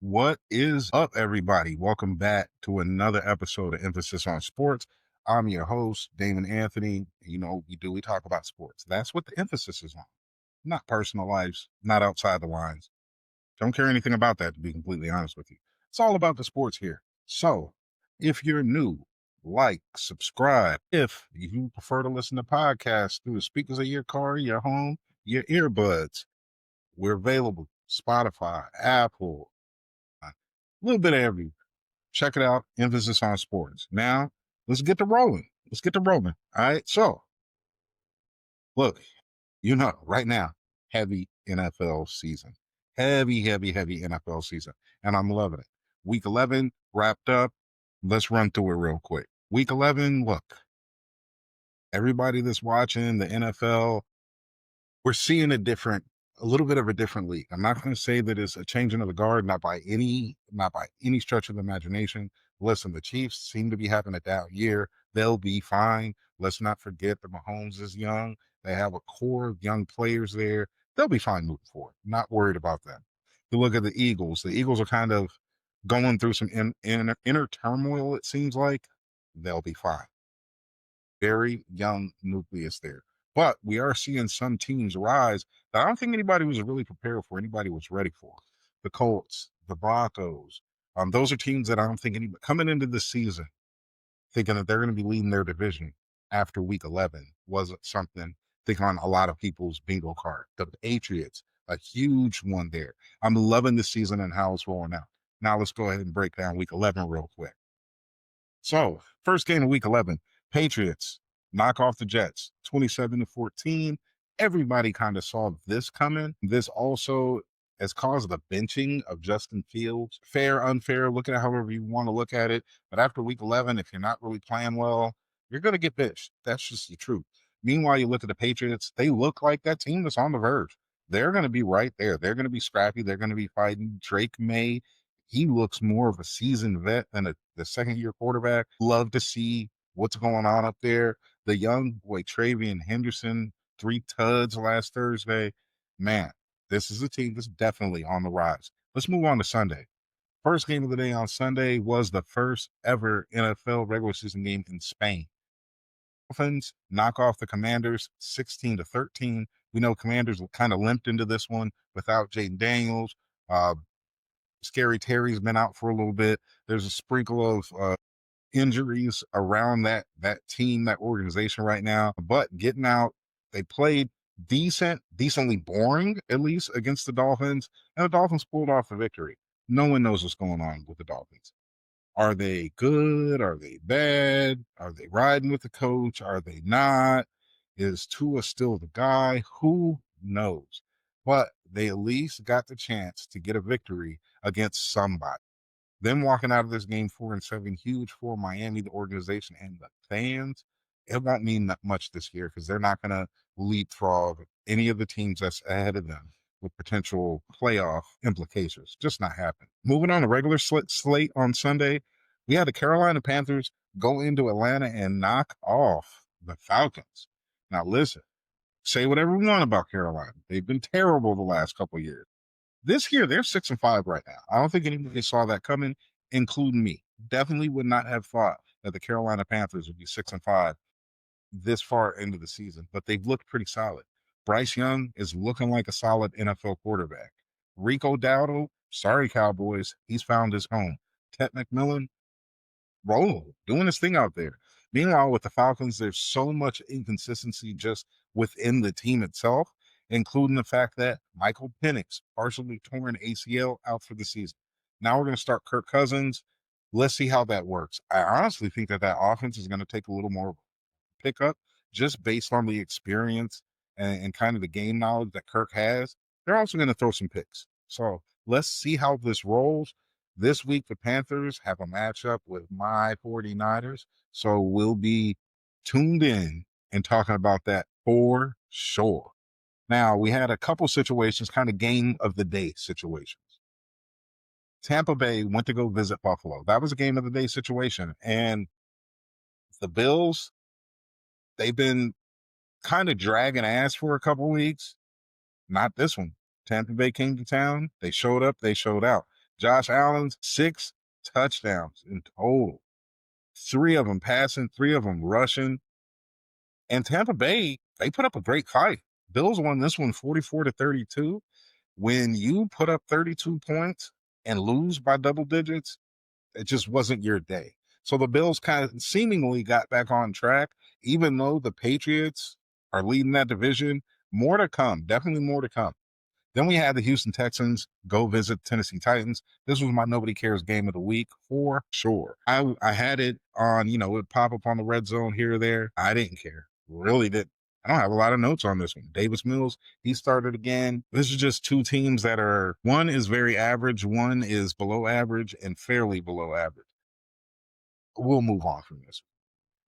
What is up, everybody? Welcome back to another episode of Emphasis on Sports. I'm your host, Damon Anthony. You know, we talk about sports. That's what the emphasis is on, not personal lives, not outside the lines. Don't care anything about that, to be completely honest with you. It's all about the sports here. So, if you're new, like, subscribe. If you prefer to listen to podcasts through the speakers of your car, your home, your earbuds, we're available. Spotify, Apple, a little bit of everything. Check it out. Emphasis on sports. Now, let's get to rolling. Let's get to rolling. All right. So, look, right now, heavy NFL season. Heavy NFL season. And I'm loving it. Week 11 wrapped up. Let's run through it real quick. Week 11, look, everybody that's watching the NFL, we're seeing a little bit of a different league. I'm not going to say that it's a changing of the guard, not by any stretch of the imagination. Listen, the Chiefs seem to be having a down year. They'll be fine. Let's not forget that Mahomes is young. They have a core of young players there. They'll be fine moving forward. Not worried about them. You look at the Eagles. The Eagles are kind of going through some inner turmoil, it seems like. They'll be fine. Very young nucleus there. But we are seeing some teams rise that I don't think anybody was really prepared for, anybody was ready for. The Colts, the Broncos, those are teams that I don't think anybody coming into the season thinking that they're going to be leading their division after week 11 wasn't something I think on a lot of people's bingo card. The Patriots, a huge one there. I'm loving the season and how it's rolling out. Now let's go ahead and break down week 11 real quick. So, first game of week 11, Patriots knock off the Jets 27-14. Everybody kind of saw this coming. This also has caused the benching of Justin Fields. Fair, unfair, look at it however you want to look at it. But after week 11, if you're not really playing well, you're going to get benched. That's just the truth. Meanwhile, you look at the Patriots, they look like that team that's on the verge. They're going to be right there. They're going to be scrappy. They're going to be fighting. Drake May, he looks more of a seasoned vet than the second-year quarterback. Love to see what's going on up there. The young boy, Travian Henderson, 3 tuds last Thursday. Man, this is a team that's definitely on the rise. Let's move on to Sunday. First game of the day on Sunday was the first ever NFL regular season game in Spain. Dolphins knock off the Commanders 16-13. We know Commanders kind of limped into this one without Jaden Daniels. Scary Terry's been out for a little bit. There's a sprinkle of injuries around that team, that organization right now. But getting out, they played decently boring, at least against the Dolphins, and the Dolphins pulled off the victory. No one knows what's going on with the Dolphins. Are they good? Are they bad? Are they riding with the coach? Are they not? Is Tua still the guy? Who knows? But they at least got the chance to get a victory against somebody. Them walking out of this game 4-7, huge for Miami, the organization, and the fans. It won't mean that much this year because they're not going to leapfrog any of the teams that's ahead of them with potential playoff implications. Just not happening. Moving on to regular slate on Sunday, we had the Carolina Panthers go into Atlanta and knock off the Falcons. Now, listen, say whatever you want about Carolina. They've been terrible the last couple of years. This year, they're 6-5 right now. I don't think anybody saw that coming, including me. Definitely would not have thought that the Carolina Panthers would be 6-5 this far into the season, but they've looked pretty solid. Bryce Young is looking like a solid NFL quarterback. Rico Dowdle, sorry, Cowboys, he's found his home. Ted McMillan, doing his thing out there. Meanwhile, with the Falcons, there's so much inconsistency just within the team itself, including the fact that Michael Penix, partially torn ACL, out for the season. Now we're going to start Kirk Cousins. Let's see how that works. I honestly think that offense is going to take a little more pickup just based on the experience and kind of the game knowledge that Kirk has. They're also going to throw some picks. So let's see how this rolls. This week, the Panthers have a matchup with my 49ers. So we'll be tuned in and talking about that for sure. Now, we had a couple situations, kind of game of the day situations. Tampa Bay went to go visit Buffalo. That was a game of the day situation. And the Bills, they've been kind of dragging ass for a couple weeks. Not this one. Tampa Bay came to town. They showed up. They showed out. Josh Allen's 6 touchdowns in total. 3 of them passing, 3 of them rushing. And Tampa Bay, they put up a great fight. Bills won this one 44-32. When you put up 32 points and lose by double digits, it just wasn't your day. So the Bills kind of seemingly got back on track, even though the Patriots are leading that division. More to come, definitely more to come. Then we had the Houston Texans go visit Tennessee Titans. This was my nobody cares game of the week for sure. I had it on, it would pop up on the red zone here or there. I didn't care. Really didn't. I don't have a lot of notes on this one. Davis Mills, he started again. This is just two teams that are, one is very average, one is below average and fairly below average. We'll move on from this.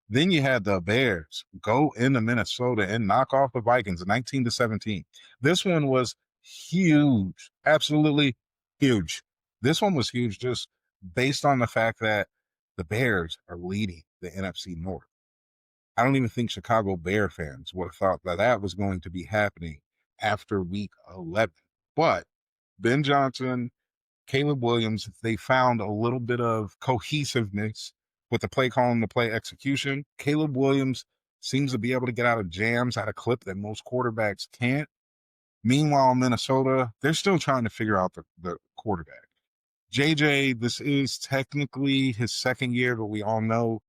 Then you had the Bears go into Minnesota and knock off the Vikings 19-17. This one was huge, absolutely huge. This one was huge just based on the fact that the Bears are leading the NFC North. I don't even think Chicago Bear fans would have thought that that was going to be happening after week 11. But Ben Johnson, Caleb Williams, they found a little bit of cohesiveness with the play calling, the play execution. Caleb Williams seems to be able to get out of jams at a clip that most quarterbacks can't. Meanwhile, Minnesota, they're still trying to figure out the quarterback. JJ, this is technically his second year, but we all know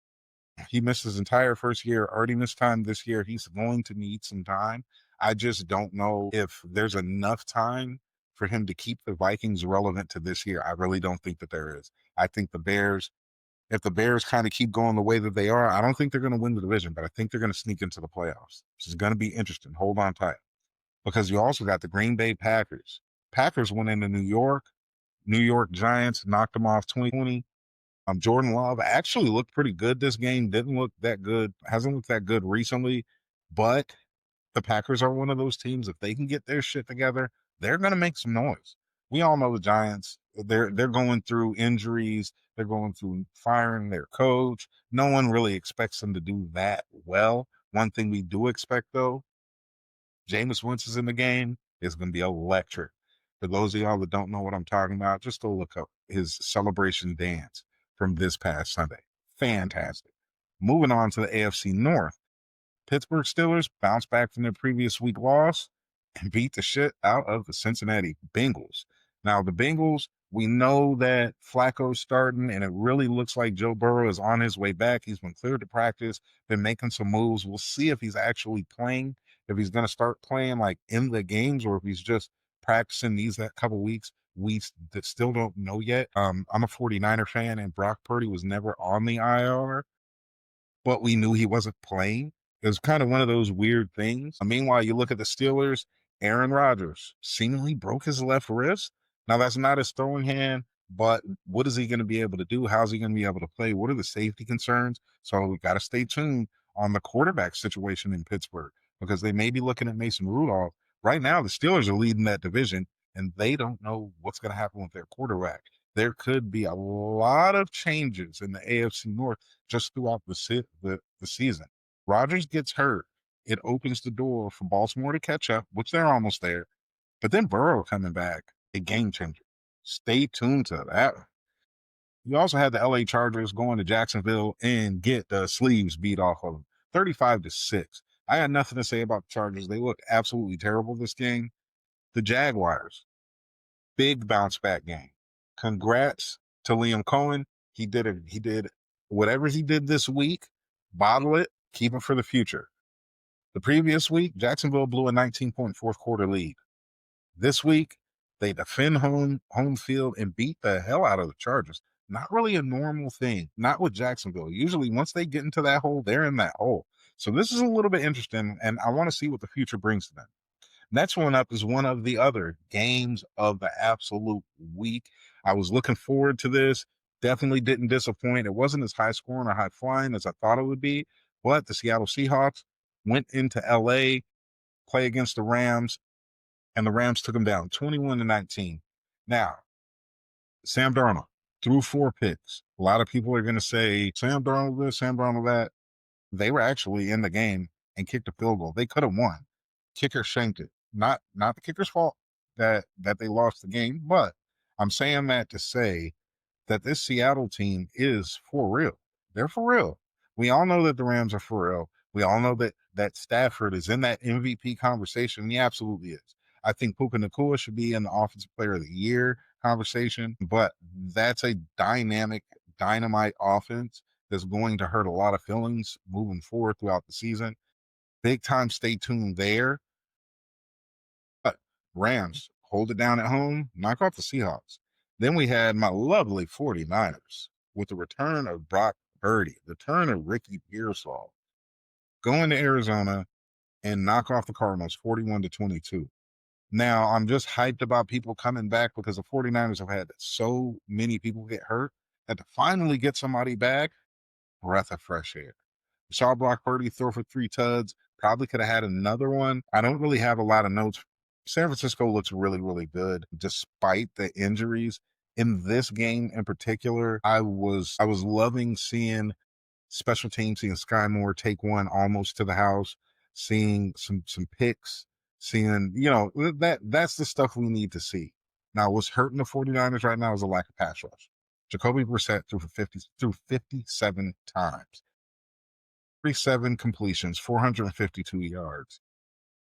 he missed his entire first year, already missed time this year. He's going to need some time. I just don't know if there's enough time for him to keep the Vikings relevant to this year. I really don't think that there is. I think the Bears, if the Bears kind of keep going the way that they are, I don't think they're going to win the division, but I think they're going to sneak into the playoffs. This is going to be interesting. Hold on tight. Because you also got the Green Bay Packers. Packers went into New York. New York Giants knocked them off 2020. Jordan Love actually looked pretty good this game. Didn't look that good. Hasn't looked that good recently. But the Packers are one of those teams. If they can get their shit together, they're going to make some noise. We all know the Giants. They're going through injuries. They're going through firing their coach. No one really expects them to do that well. One thing we do expect, though, Jameis Winston in the game is going to be electric. For those of y'all that don't know what I'm talking about, just go look up his celebration dance from this past Sunday. Fantastic. Moving on to the AFC North. Pittsburgh Steelers bounced back from their previous week loss and beat the shit out of the Cincinnati Bengals. Now, the Bengals, we know that Flacco's starting, and it really looks like Joe Burrow is on his way back. He's been cleared to practice, been making some moves. We'll see if he's actually playing, if he's going to start playing like in the games, or if he's just practicing these that couple weeks. We still don't know yet. I'm a 49er fan, and Brock Purdy was never on the IR, but we knew he wasn't playing. It was kind of one of those weird things. Meanwhile, you look at the Steelers, Aaron Rodgers seemingly broke his left wrist. Now, that's not his throwing hand, but what is he going to be able to do? How's he going to be able to play? What are the safety concerns? So we got to stay tuned on the quarterback situation in Pittsburgh because they may be looking at Mason Rudolph. Right now, the Steelers are leading that division, and they don't know what's going to happen with their quarterback. There could be a lot of changes in the AFC North just throughout the season. Rodgers gets hurt. It opens the door for Baltimore to catch up, which they're almost there. But then Burrow coming back, a game changer. Stay tuned to that. You also had the LA Chargers going to Jacksonville and get the sleeves beat off of them, 35-6. I had nothing to say about the Chargers. They looked absolutely terrible this game. The Jaguars, big bounce back game. Congrats to Liam Cohen. He did it. He did whatever he did this week. Bottle it. Keep it for the future. The previous week, Jacksonville blew a 19-point fourth quarter lead. This week, they defend home field and beat the hell out of the Chargers. Not really a normal thing. Not with Jacksonville. Usually, once they get into that hole, they're in that hole. So this is a little bit interesting, and I want to see what the future brings to them. Next one up is one of the other games of the absolute week. I was looking forward to this. Definitely didn't disappoint. It wasn't as high scoring or high flying as I thought it would be, but the Seattle Seahawks went into LA, play against the Rams, and the Rams took them down 21-19. Now, Sam Darnold threw 4 picks. A lot of people are going to say, Sam Darnold this, Sam Darnold that. They were actually in the game and kicked a field goal. They could have won. Kicker shanked it. Not the kicker's fault that they lost the game, but I'm saying that to say that this Seattle team is for real. They're for real. We all know that the Rams are for real. We all know that Stafford is in that MVP conversation. He absolutely is. I think Puka Nacua should be in the Offensive Player of the Year conversation, but that's a dynamite offense that's going to hurt a lot of feelings moving forward throughout the season. Big time stay tuned there. But Rams hold it down at home, knock off the Seahawks. Then we had my lovely 49ers with the return of Brock Purdy, the return of Ricky Pearsall, going to Arizona and knock off the Cardinals 41-22. Now, I'm just hyped about people coming back because the 49ers have had so many people get hurt that to finally get somebody back, breath of fresh air. Saw Brock Purdy throw for 3 tuds. Probably could have had another one. I don't really have a lot of notes. San Francisco looks really, really good despite the injuries. In this game in particular, I was loving seeing special teams, seeing Sky Moore take one almost to the house, seeing some picks, seeing, that's the stuff we need to see. Now, what's hurting the 49ers right now is a lack of pass rush. Jacoby Brissett threw 57 times. 37 completions, 452 yards.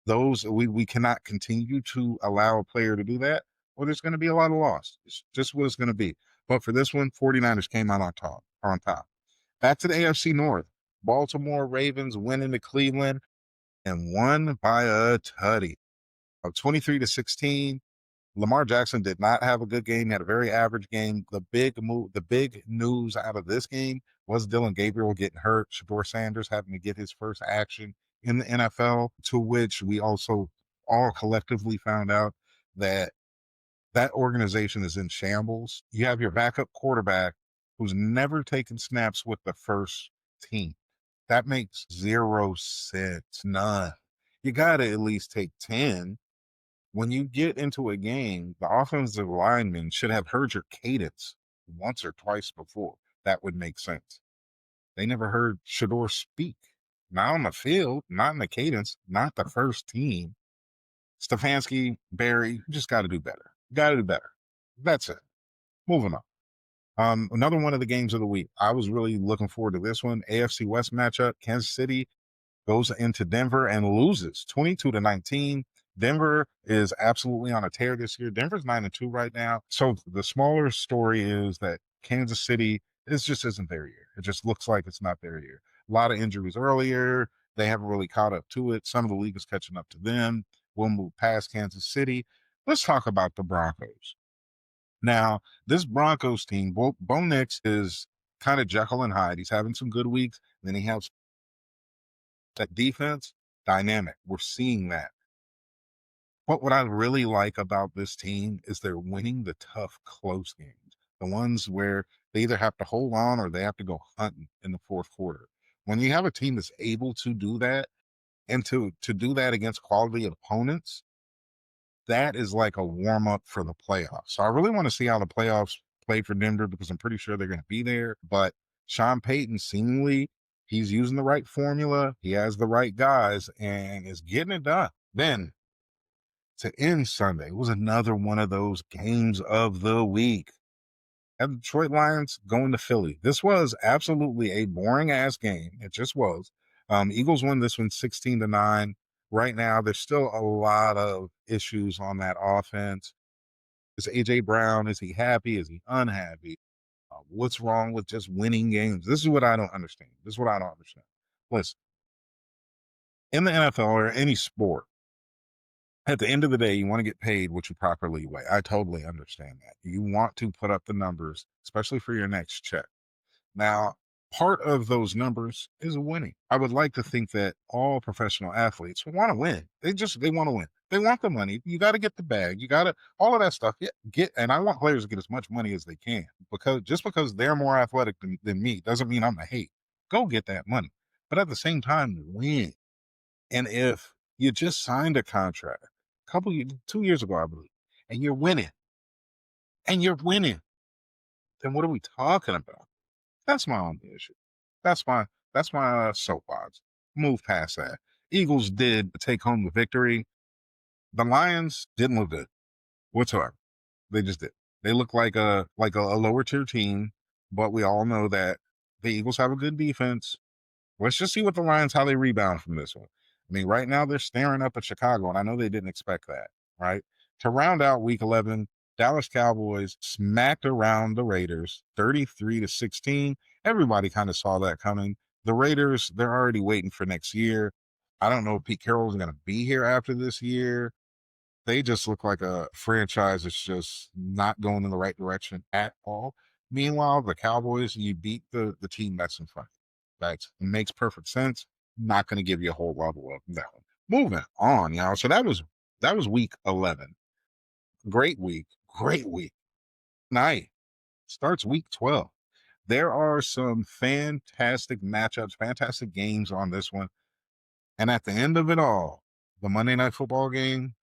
Those we cannot continue to allow a player to do that, or there's going to be a lot of loss. It's just what it's going to be. But for this one, 49ers came out on top. Back to the AFC North. Baltimore Ravens went into Cleveland and won by a tutty of 23-16. Lamar Jackson did not have a good game. He had a very average game. The big news out of this game was Dylan Gabriel getting hurt, Shador Sanders having to get his first action in the NFL, to which we also all collectively found out that that organization is in shambles. You have your backup quarterback who's never taken snaps with the first team. That makes 0 sense. None. You got to at least take 10. When you get into a game, the offensive lineman should have heard your cadence once or twice before. That would make sense. They never heard Shador speak. Not on the field, not in the cadence, not the first team. Stefanski, Barry, you just got to do better. Got to do better. That's it. Moving on. Another one of the games of the week. I was really looking forward to this one. AFC West matchup. Kansas City goes into Denver and loses 22-19. Denver is absolutely on a tear this year. Denver's 9-2 right now. So the smaller story is that Kansas City just isn't their year. It just looks like it's not their year. A lot of injuries earlier. They haven't really caught up to it. Some of the league is catching up to them. We'll move past Kansas City. Let's talk about the Broncos. Now, this Broncos team, Bo Nix is kind of Jekyll and Hyde. He's having some good weeks. Then he has that defense dynamic. We're seeing that. What I really like about this team is they're winning the tough, close games, the ones where they either have to hold on or they have to go hunting in the fourth quarter. When you have a team that's able to do that and to do that against quality opponents, that is like a warm up for the playoffs. So I really want to see how the playoffs play for Denver because I'm pretty sure they're going to be there. But Sean Payton, seemingly, he's using the right formula. He has the right guys and is getting it done. Then to end Sunday was another one of those games of the week. And the Detroit Lions going to Philly. This was absolutely a boring ass game. It just was. Eagles won this one 16-9. Right now, there's still a lot of issues on that offense. Is AJ Brown, is he happy? Is he unhappy? What's wrong with just winning games? This is what I don't understand. Listen, in the NFL or any sport, at the end of the day, you want to get paid what you properly weigh. I totally understand that. You want to put up the numbers, especially for your next check. Now, part of those numbers is winning. I would like to think that all professional athletes want to win. They want to win. They want the money. You got to get the bag. You got to, all of that stuff. And I want players to get as much money as they can because they're more athletic than me doesn't mean I'm the hate. Go get that money. But at the same time, win. And if you just signed a contract 2 years ago, I believe, and you're winning, then what are we talking about? That's my only issue. That's my soapbox. Move past that. Eagles did take home the victory. The Lions didn't look good whatsoever. They just did. They look like a lower tier team, but we all know that the Eagles have a good defense. Let's just see what the Lions, how they rebound from this one. I mean, right now they're staring up at Chicago, and I know they didn't expect that, right? To round out week 11, Dallas Cowboys smacked around the Raiders 33-16. Everybody kind of saw that coming. The Raiders, they're already waiting for next year. I don't know if Pete Carroll's going to be here after this year. They just look like a franchise that's just not going in the right direction at all. Meanwhile, the Cowboys, you beat the team that's in front. That makes perfect sense. Not going to give you a whole lot of that one. Moving on, y'all. So that was week 11. Great week. Great week. Night starts week 12. There are some fantastic matchups, fantastic games on this one. And at the end of it all, the Monday Night Football game,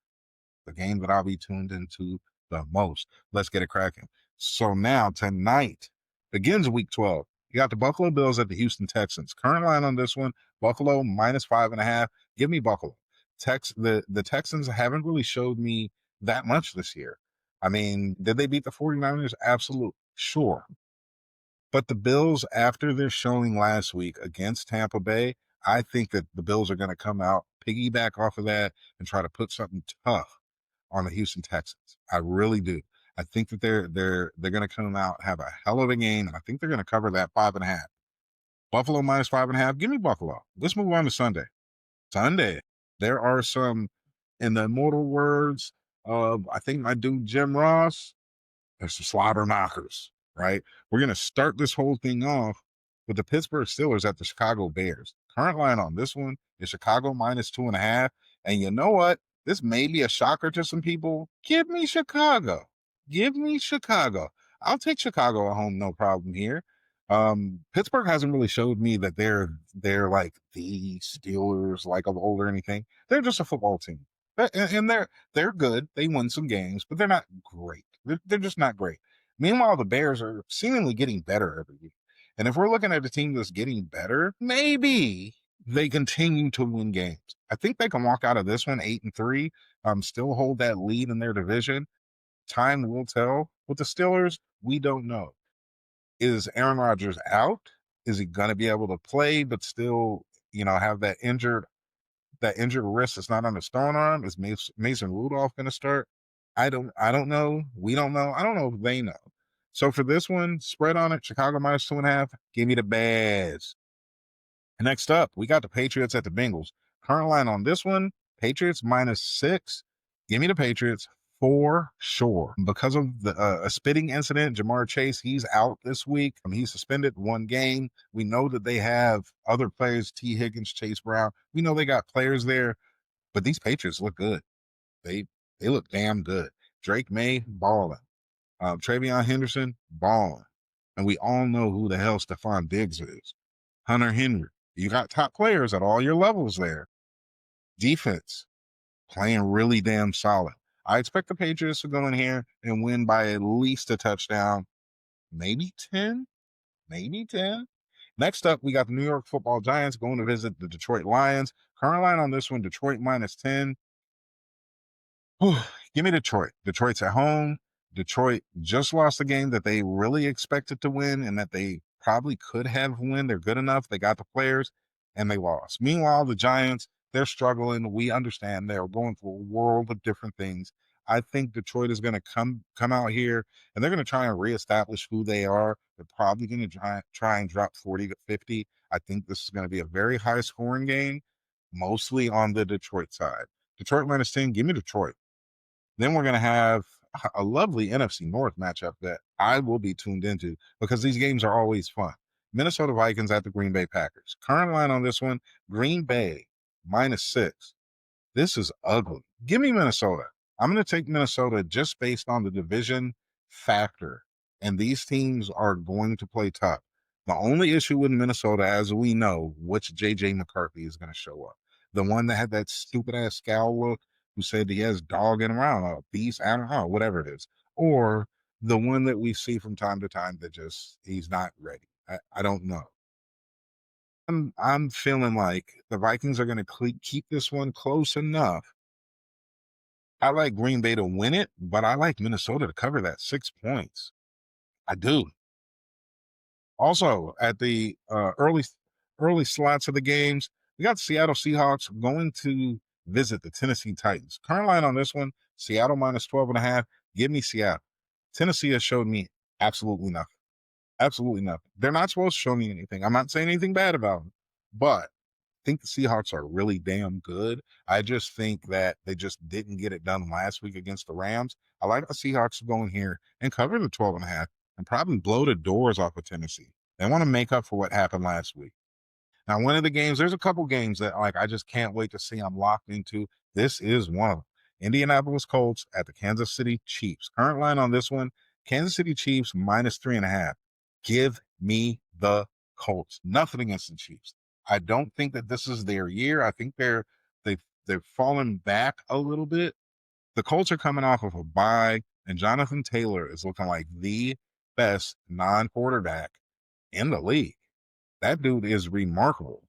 the game that I'll be tuned into the most. Let's get it cracking. So now tonight begins week 12. You got the Buffalo Bills at the Houston Texans. Current line on this one, Buffalo -5.5. Give me Buffalo. The Texans haven't really showed me that much this year. I mean, did they beat the 49ers? Absolutely. Sure. But the Bills, after their showing last week against Tampa Bay, I think that the Bills are going to come out, piggyback off of that, and try to put something tough on the Houston Texans. I really do. I think that they're going to come out, have a hell of a game, and I think they're going to cover that 5.5. Buffalo -5.5. Give me Buffalo. Let's move on to Sunday. Sunday, there are some, in the immortal words of I think my dude Jim Ross, there's some slobber knockers, right? We're going to start this whole thing off with the Pittsburgh Steelers at the Chicago Bears. Current line on this one is Chicago -2.5. And you know what? This may be a shocker to some people. Give me Chicago. Give me Chicago. I'll take Chicago at home, no problem here. Pittsburgh hasn't really showed me that they're like the Steelers like of old or anything. They're just a football team. And they're good. They won some games, but they're not great. They're just not great. Meanwhile, the Bears are seemingly getting better every week. And if we're looking at a team that's getting better, maybe they continue to win games. I think they can walk out of this one 8-3, still hold that lead in their division. Time will tell. With the Steelers, we don't know. Is Aaron Rodgers out? Is he going to be able to play, but still, have that injured wrist that's not on the stone arm? Is Mason Rudolph going to start? I don't know. We don't know. I don't know if they know. So for this one, spread on it, Chicago -2.5. Give me the Bears. Next up, we got the Patriots at the Bengals. Current line on this one, Patriots -6. Give me the Patriots for sure. Because of a spitting incident, Jamar Chase, he's out this week. He's suspended one game. We know that they have other players, T. Higgins, Chase Brown. We know they got players there, but these Patriots look good. They look damn good. Drake May, balling. Travion Henderson, balling. And we all know who the hell Stephon Diggs is. Hunter Henry. You got top players at all your levels there. Defense, playing really damn solid. I expect the Patriots to go in here and win by at least a touchdown, maybe 10, maybe 10. Next up, we got the New York Football Giants going to visit the Detroit Lions. Current line on this one, Detroit -10. Give me Detroit. Detroit's at home. Detroit just lost a game that they really expected to win and that they probably could have won. They're good enough. They got the players and they lost. Meanwhile, the Giants, they're struggling. We understand they're going through a world of different things. I think Detroit is going to come out here and they're going to try and reestablish who they are. They're probably going to try and drop 40 to 50. I think this is going to be a very high scoring game, mostly on the Detroit side. Detroit -10, give me Detroit. Then we're going to have a lovely NFC North matchup that I will be tuned into because these games are always fun. Minnesota Vikings at the Green Bay Packers. Current line on this one, Green Bay -6. This is ugly. Give me Minnesota. I'm going to take Minnesota just based on the division factor. And these teams are going to play tough. The only issue with Minnesota, as we know, which JJ McCarthy is going to show up. The one that had that stupid ass scowl look, who said he has dogging around, a beast, I don't know, whatever it is. Or the one that we see from time to time that just, he's not ready. I don't know. I'm feeling like the Vikings are going to keep this one close enough I like Green Bay to win it, but I like Minnesota to cover that 6 points. I do. Also, at the early slots of the games, we got the Seattle Seahawks going to visit the Tennessee Titans. Current line on this one, Seattle minus 12.5. Give me Seattle. Tennessee has showed me absolutely nothing. Absolutely nothing. They're not supposed to show me anything. I'm not saying anything bad about them, but I think the Seahawks are really damn good. I just think that they just didn't get it done last week against the Rams. I like the Seahawks to go in here and cover the 12.5 and probably blow the doors off of Tennessee. They want to make up for what happened last week. Now, one of the games, there's a couple games that like I just can't wait to see. I'm locked into. This is one of them. Indianapolis Colts at the Kansas City Chiefs. Current line on this one, Kansas City Chiefs minus 3.5. Give me the Colts. Nothing against the Chiefs. I don't think that this is their year. I think they've fallen back a little bit. The Colts are coming off of a bye, and Jonathan Taylor is looking like the best non-quarterback in the league. That dude is remarkable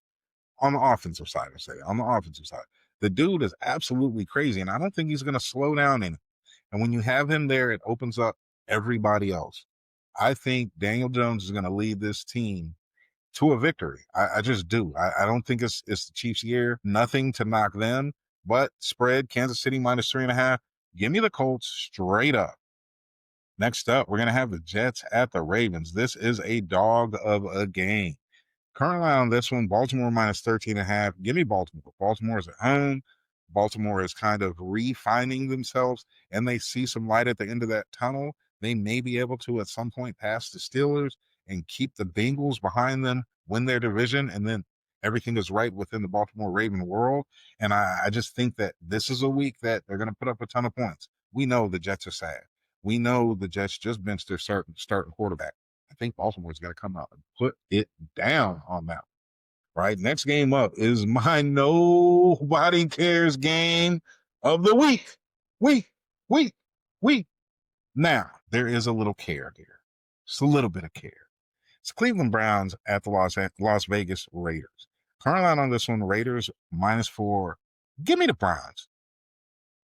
on the offensive side. I say on the offensive side, the dude is absolutely crazy, and I don't think he's going to slow down in it. And when you have him there, it opens up everybody else. I think Daniel Jones is going to lead this team to a victory. I just do. I don't think it's the Chiefs' year. Nothing to knock them, but spread Kansas City minus 3.5. Give me the Colts straight up. Next up, we're going to have the Jets at the Ravens. This is a dog of a game. Currently on this one, Baltimore minus 13.5. Give me Baltimore. Baltimore is at home. Baltimore is kind of refining themselves, and they see some light at the end of that tunnel. They may be able to, at some point, pass the Steelers and keep the Bengals behind them, win their division, and then everything is right within the Baltimore Raven world. And I just think that this is a week that they're going to put up a ton of points. We know the Jets are sad. We know the Jets just benched their starting quarterback. I think Baltimore's got to come out and put it down on that. Right. Next game up is my nobody cares game of the week. Week. Now, there is a little care here. Just a little bit of care. It's Cleveland Browns at the Las Vegas Raiders. Current line on this one, Raiders minus 4. Give me the Browns.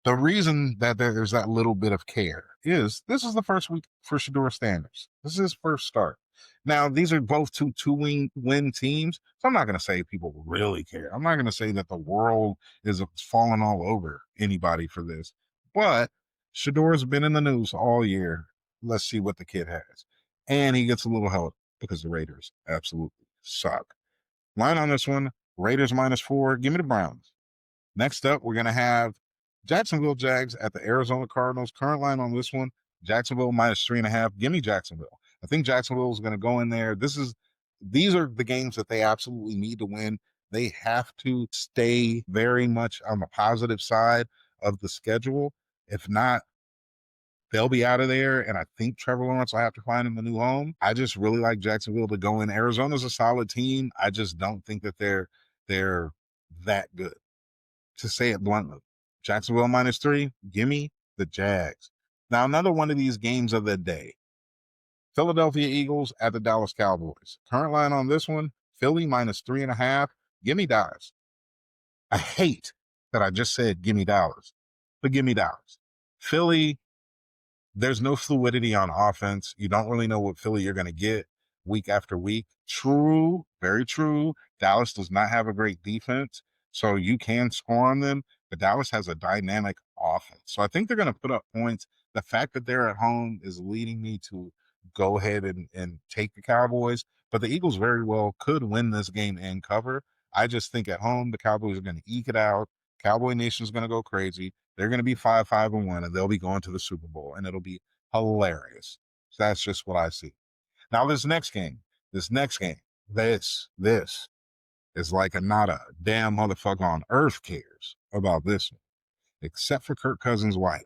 The reason that there's that little bit of care is this is the first week for Shador Sanders. This is his first start. Now, these are both two-win teams, so I'm not going to say people really care. I'm not going to say that the world is falling all over anybody for this, but Shador's been in the news all year. Let's see what the kid has. And he gets a little help because the Raiders absolutely suck. Line on this one, Raiders minus 4. Give me the Browns. Next up, we're going to have Jacksonville Jags at the Arizona Cardinals. Current line on this one, Jacksonville minus 3.5. Give me Jacksonville. I think Jacksonville is going to go in there. These are the games that they absolutely need to win. They have to stay very much on the positive side of the schedule. If not, they'll be out of there. And I think Trevor Lawrence will have to find him a new home. I just really like Jacksonville to go in. Arizona's a solid team. I just don't think that they're that good. To say it bluntly, Jacksonville minus 3, give me the Jags. Now, another one of these games of the day, Philadelphia Eagles at the Dallas Cowboys. Current line on this one, Philly minus 3.5, give me Dallas. I hate that I just said give me Dallas, but give me Dallas. Philly, there's no fluidity on offense. You don't really know what Philly you're going to get week after week. True, very true. Dallas does not have a great defense, so you can score on them, but Dallas has a dynamic offense. So I think they're going to put up points. The fact that they're at home is leading me to go ahead and take the Cowboys, but the Eagles very well could win this game and cover. I just think at home, the Cowboys are going to eke it out. Cowboy Nation is going to go crazy. They're going to be 5-1, and they'll be going to the Super Bowl, and it'll be hilarious. So that's just what I see. Now, this next game, this is like not a damn motherfucker on earth cares about this one, except for Kirk Cousins' wife.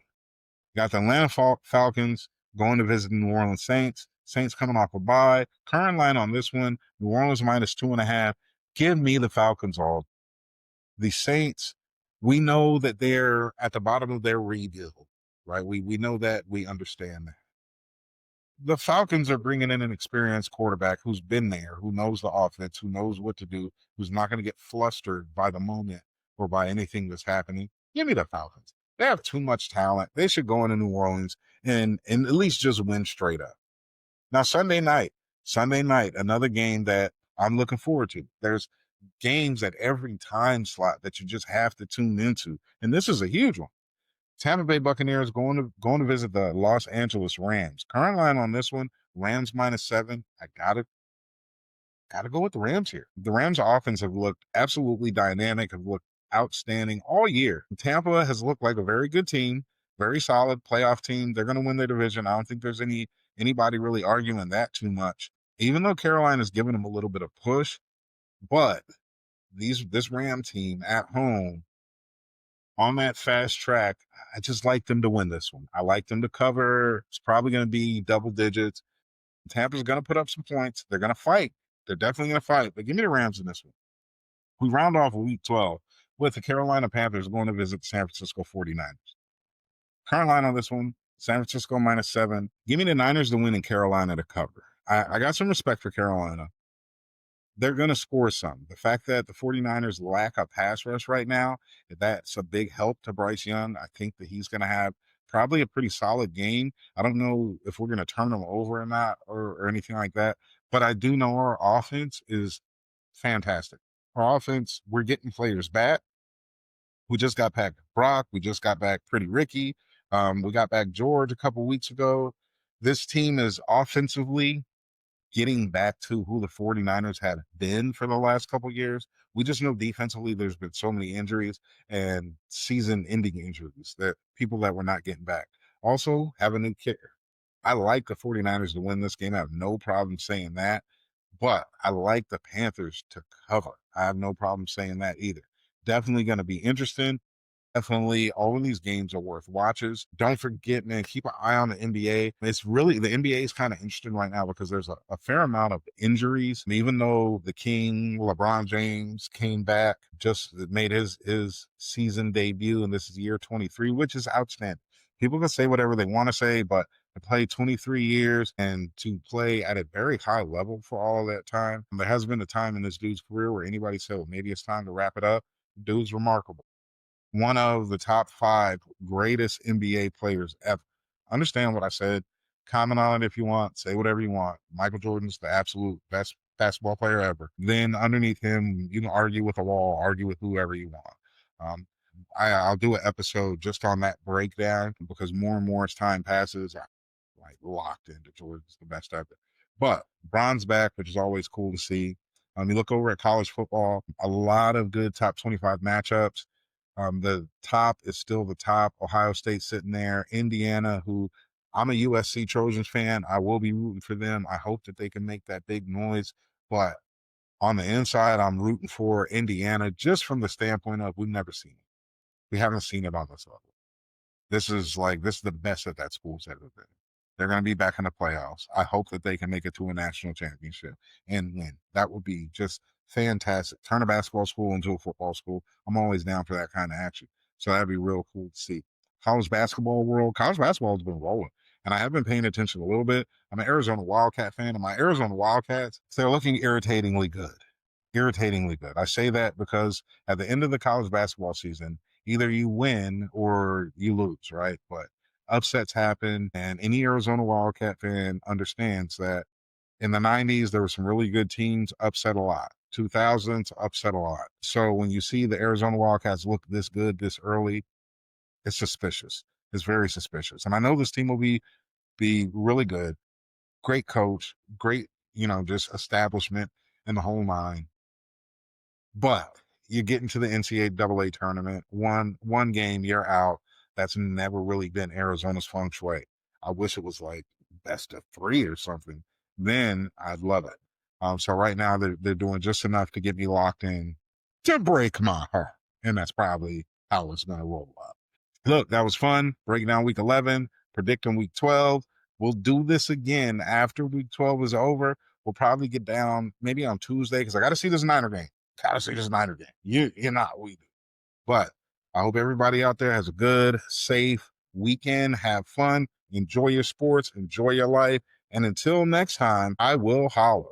Got the Atlanta Falcons going to visit the New Orleans Saints. Saints coming off a bye. Current line on this one, New Orleans minus 2.5. Give me the Falcons all. The Saints, we know that they're at the bottom of their rebuild, right? We know that. We understand that. The Falcons are bringing in an experienced quarterback who's been there, who knows the offense, who knows what to do, who's not going to get flustered by the moment or by anything that's happening. Give me the Falcons. They have too much talent. They should go into New Orleans and at least just win straight up. Now, Sunday night, another game that I'm looking forward to. There's games at every time slot that you just have to tune into, and this is a huge one. Tampa Bay Buccaneers going to visit the Los Angeles Rams. Current line on this one, Rams -7. I gotta go with the Rams here. The Rams offense have looked absolutely dynamic, have looked outstanding all year. Tampa has looked like a very good team, very solid playoff team. They're going to win their division. I don't think there's anybody really arguing that too much. Even though Carolina's given them a little bit of push, but this Ram team at home on that fast track, I just like them to win this one. I like them to cover. It's probably going to be double digits. Tampa's going to put up some points. They're going to fight. They're definitely going to fight. But give me the Rams in this one. We round off week 12 with the Carolina Panthers going to visit the San Francisco 49ers. Current line on this one, San Francisco -7. Give me the Niners to win and Carolina to cover. I got some respect for Carolina. They're going to score some. The fact that the 49ers lack a pass rush right now, that's a big help to Bryce Young. I think that he's going to have probably a pretty solid game. I don't know if we're going to turn them over or not or anything like that, but I do know our offense is fantastic. Our offense, we're getting players back. We just got back Brock. We just got back Pretty Ricky. We got back George a couple weeks ago. This team is offensively getting back to who the 49ers had been for the last couple years. We just know defensively there's been so many injuries and season-ending injuries that people that we're not getting back. Also, have a new kicker. I like the 49ers to win this game. I have no problem saying that. But I like the Panthers to cover. I have no problem saying that either. Definitely going to be interesting. Definitely, all of these games are worth watches. Don't forget, man, keep an eye on the NBA. It's really, the NBA is kind of interesting right now because there's a fair amount of injuries. And even though the King, LeBron James, came back, just made his season debut, and this is year 23, which is outstanding. People can say whatever they want to say, but to play 23 years and to play at a very high level for all that time, there has been a time in this dude's career where anybody said, well, maybe it's time to wrap it up. Dude's remarkable. One of the top 5 greatest NBA players ever. Understand what I said. Comment on it if you want. Say whatever you want. Michael Jordan's the absolute best basketball player ever. Then underneath him, you can argue with a wall, argue with whoever you want. I'll do an episode just on that breakdown because more and more as time passes, I'm like locked into Jordan's the best ever. But Bron's back, which is always cool to see. You look over at college football, a lot of good top 25 matchups. The top is still the top. Ohio State sitting there. Indiana, who I'm a USC Trojans fan. I will be rooting for them. I hope that they can make that big noise. But on the inside, I'm rooting for Indiana just from the standpoint of we've never seen it. We haven't seen it on this level. This is the best that school's ever been. They're going to be back in the playoffs. I hope that they can make it to a national championship and win. That would be just fantastic. Turn a basketball school into a football school. I'm always down for that kind of action. So that'd be real cool to see. College basketball has been rolling. And I have been paying attention a little bit. I'm an Arizona Wildcat fan, and my Arizona Wildcats, they're looking irritatingly good. Irritatingly good. I say that because at the end of the college basketball season, either you win or you lose, right? But upsets happen, and any Arizona Wildcat fan understands that in the 90s, there were some really good teams, upset a lot. 2000s, upset a lot. So when you see the Arizona Wildcats look this good this early, it's suspicious. It's very suspicious. And I know this team will be really good. Great coach, great, just establishment in the whole line. But you get into the NCAA tournament, one game, you're out. That's never really been Arizona's feng shui. I wish it was like best of 3 or something. Then I'd love it. So right now they're doing just enough to get me locked in to break my heart. And that's probably how it's going to roll up. Look, that was fun. Breaking down week 11, predicting week 12. We'll do this again after week 12 is over. We'll probably get down maybe on Tuesday because I got to see this Niner game. Gotta see this Niner game. You're not, we do. But I hope everybody out there has a good, safe weekend. Have fun. Enjoy your sports. Enjoy your life. And until next time, I will holler.